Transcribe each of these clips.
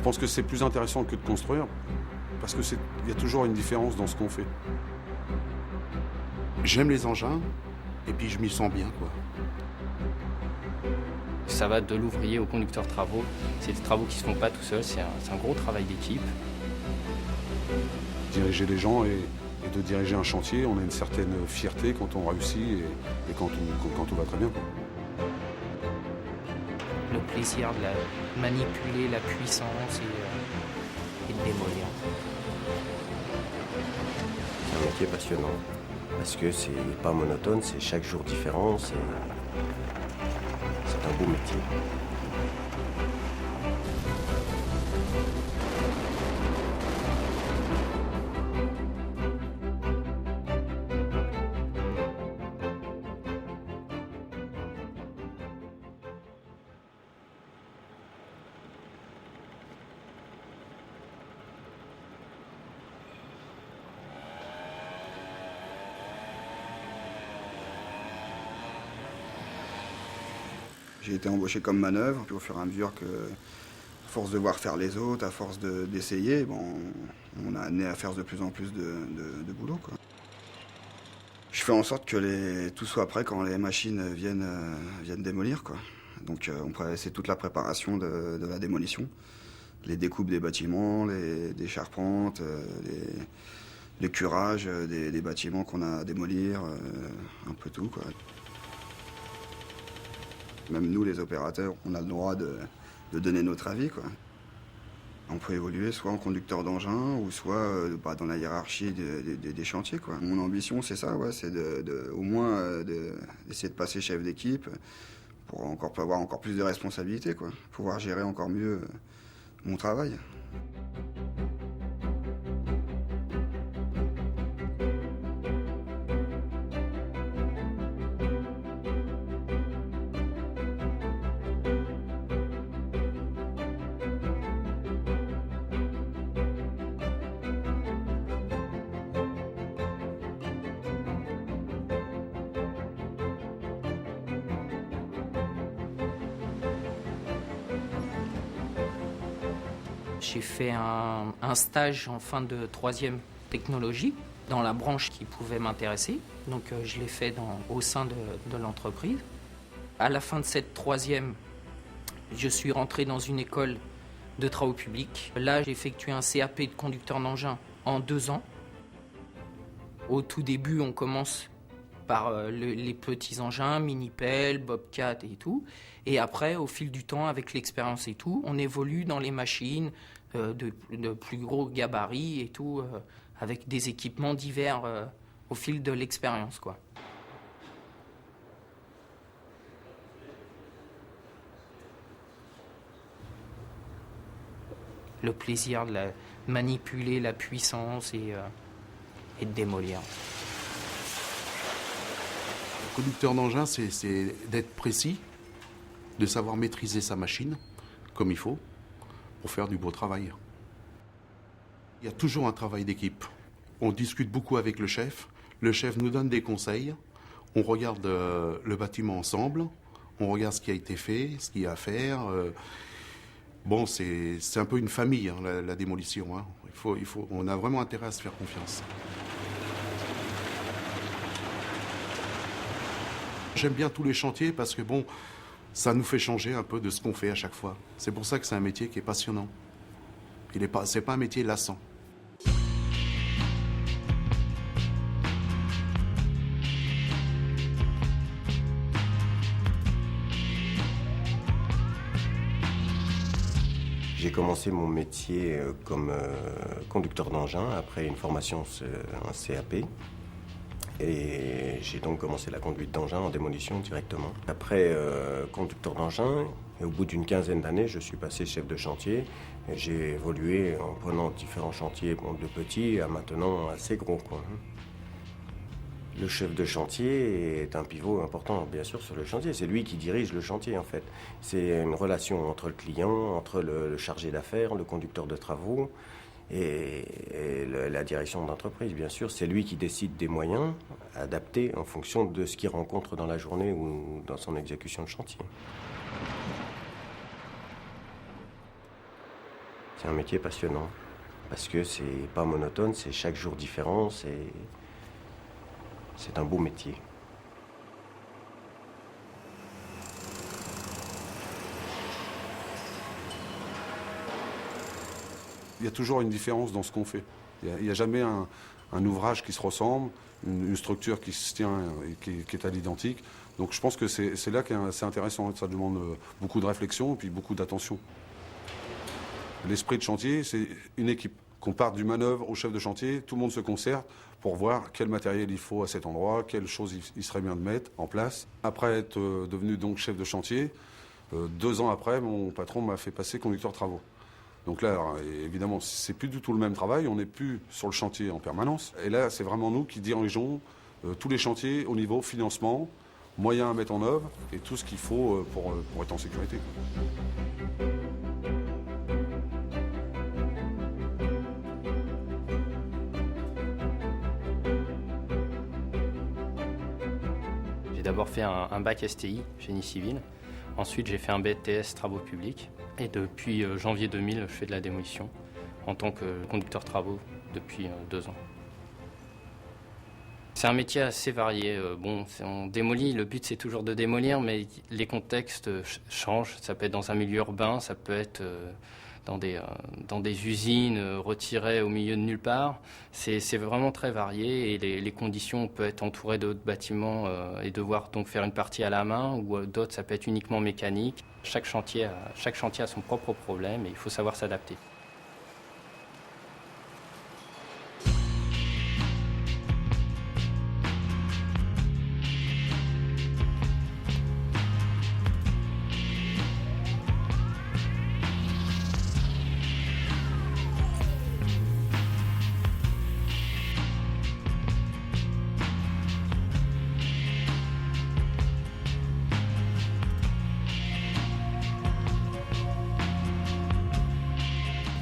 pense que c'est plus intéressant que de construire, parce qu'il y a toujours une différence dans ce qu'on fait. J'aime les engins, et puis je m'y sens bien, quoi. Ça va de l'ouvrier au conducteur de travaux. C'est des travaux qui ne se font pas tout seuls, c'est un gros travail d'équipe. Diriger les gens et de diriger un chantier, on a une certaine fierté quand on réussit et quand tout va très bien, quoi. Le plaisir de manipuler la puissance et de démolir. C'est un métier passionnant, parce que c'est pas monotone, c'est chaque jour différent, c'est un beau métier. J'ai été embauché comme manœuvre, puis au fur et à mesure que, à force de voir faire les autres, à force d'essayer, on a amené à faire de plus en plus de boulot, quoi. Je fais en sorte que tout soit prêt quand les machines viennent démolir, quoi. Donc c'est toute la préparation de la démolition. Les découpes des bâtiments, des charpentes, les curages des bâtiments qu'on a à démolir, un peu tout, quoi. Même nous, les opérateurs, on a le droit de donner notre avis, quoi. On peut évoluer soit en conducteur d'engin ou soit dans la hiérarchie des chantiers, quoi. Mon ambition, c'est ça, ouais, c'est au moins d'essayer de passer chef d'équipe pour avoir encore plus de responsabilités, quoi. Pouvoir gérer encore mieux mon travail. J'ai fait un stage en fin de 3e technologie dans la branche qui pouvait m'intéresser. Donc je l'ai fait au sein de l'entreprise. À la fin de cette 3e, je suis rentré dans une école de travaux publics. Là, j'ai effectué un CAP de conducteur d'engin en 2 ans. Au tout début, on commence par les petits engins, mini-pelle, bobcat et tout. Et après, au fil du temps, avec l'expérience et tout, on évolue dans les machines de plus gros gabarits et tout, avec des équipements divers au fil de l'expérience, quoi. Le plaisir de manipuler la puissance et de démolir. Conducteur d'engin, c'est d'être précis, de savoir maîtriser sa machine comme il faut pour faire du beau travail. Il y a toujours un travail d'équipe. On discute beaucoup avec le chef nous donne des conseils, on regarde le bâtiment ensemble, on regarde ce qui a été fait, ce qu'il y a à faire. C'est un peu une famille, hein, la démolition, hein. On a vraiment intérêt à se faire confiance. J'aime bien tous les chantiers parce que ça nous fait changer un peu de ce qu'on fait à chaque fois. C'est pour ça que c'est un métier qui est passionnant. C'est pas un métier lassant. J'ai commencé mon métier comme conducteur d'engin après une formation en CAP. Et j'ai donc commencé la conduite d'engin en démolition directement. Après conducteur d'engin, et au bout d'une 15aine d'années, je suis passé chef de chantier. Et j'ai évolué en prenant différents chantiers, de petits à maintenant assez gros, quoi. Le chef de chantier est un pivot important, bien sûr, sur le chantier. C'est lui qui dirige le chantier, en fait. C'est une relation entre le client, entre le chargé d'affaires, le conducteur de travaux et la direction d'entreprise, bien sûr. C'est lui qui décide des moyens adaptés en fonction de ce qu'il rencontre dans la journée ou dans son exécution de chantier. C'est un métier passionnant parce que c'est pas monotone, c'est chaque jour différent, c'est un beau métier. Il y a toujours une différence dans ce qu'on fait. Il n'y a jamais un ouvrage qui se ressemble, une structure qui se tient et qui est à l'identique. Donc je pense que c'est là que c'est intéressant. Ça demande beaucoup de réflexion et puis beaucoup d'attention. L'esprit de chantier, c'est une équipe. Qu'on parte du manœuvre au chef de chantier, tout le monde se concerte pour voir quel matériel il faut à cet endroit, quelles choses il serait bien de mettre en place. Après être devenu donc chef de chantier, 2 ans après, mon patron m'a fait passer conducteur travaux. Donc là, alors, évidemment, c'est plus du tout le même travail, on n'est plus sur le chantier en permanence. Et là, c'est vraiment nous qui dirigeons tous les chantiers au niveau financement, moyens à mettre en œuvre et tout ce qu'il faut pour être en sécurité. J'ai d'abord fait un bac STI, génie civil. Ensuite, j'ai fait un BTS travaux publics. Et depuis janvier 2000, je fais de la démolition en tant que conducteur travaux depuis 2 ans. C'est un métier assez varié. On démolit, le but c'est toujours de démolir, mais les contextes changent. Ça peut être dans un milieu urbain, ça peut être dans des usines retirées au milieu de nulle part. C'est vraiment très varié et les conditions, on peut être entouré d'autres bâtiments et devoir donc faire une partie à la main, ou d'autres ça peut être uniquement mécanique. Chaque chantier a son propre problème et il faut savoir s'adapter.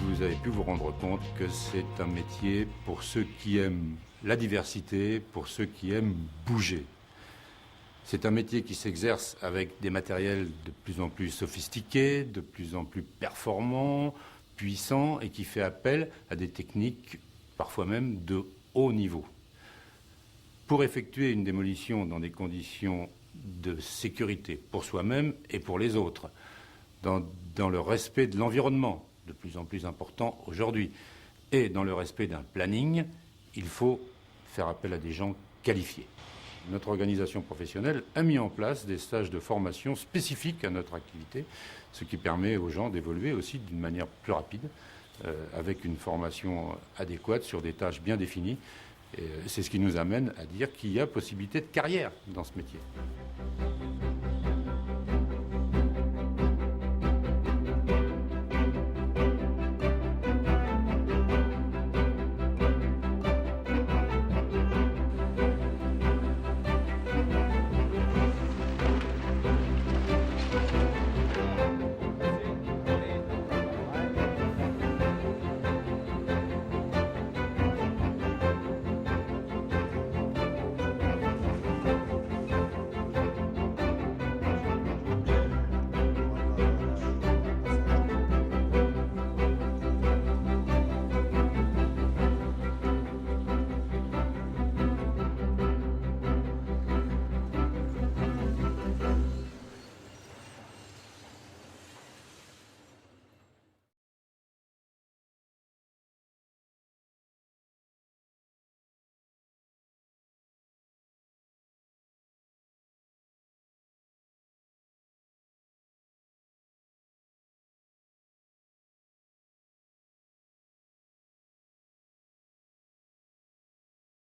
Vous avez pu vous rendre compte que c'est un métier pour ceux qui aiment la diversité, pour ceux qui aiment bouger. C'est un métier qui s'exerce avec des matériels de plus en plus sophistiqués, de plus en plus performants, puissants, et qui fait appel à des techniques parfois même de haut niveau. Pour effectuer une démolition dans des conditions de sécurité pour soi-même et pour les autres, dans le respect de l'environnement, de plus en plus important aujourd'hui, et dans le respect d'un planning, il faut faire appel à des gens qualifiés. Notre organisation professionnelle a mis en place des stages de formation spécifiques à notre activité, ce qui permet aux gens d'évoluer aussi d'une manière plus rapide, avec une formation adéquate sur des tâches bien définies. Et c'est ce qui nous amène à dire qu'il y a possibilité de carrière dans ce métier.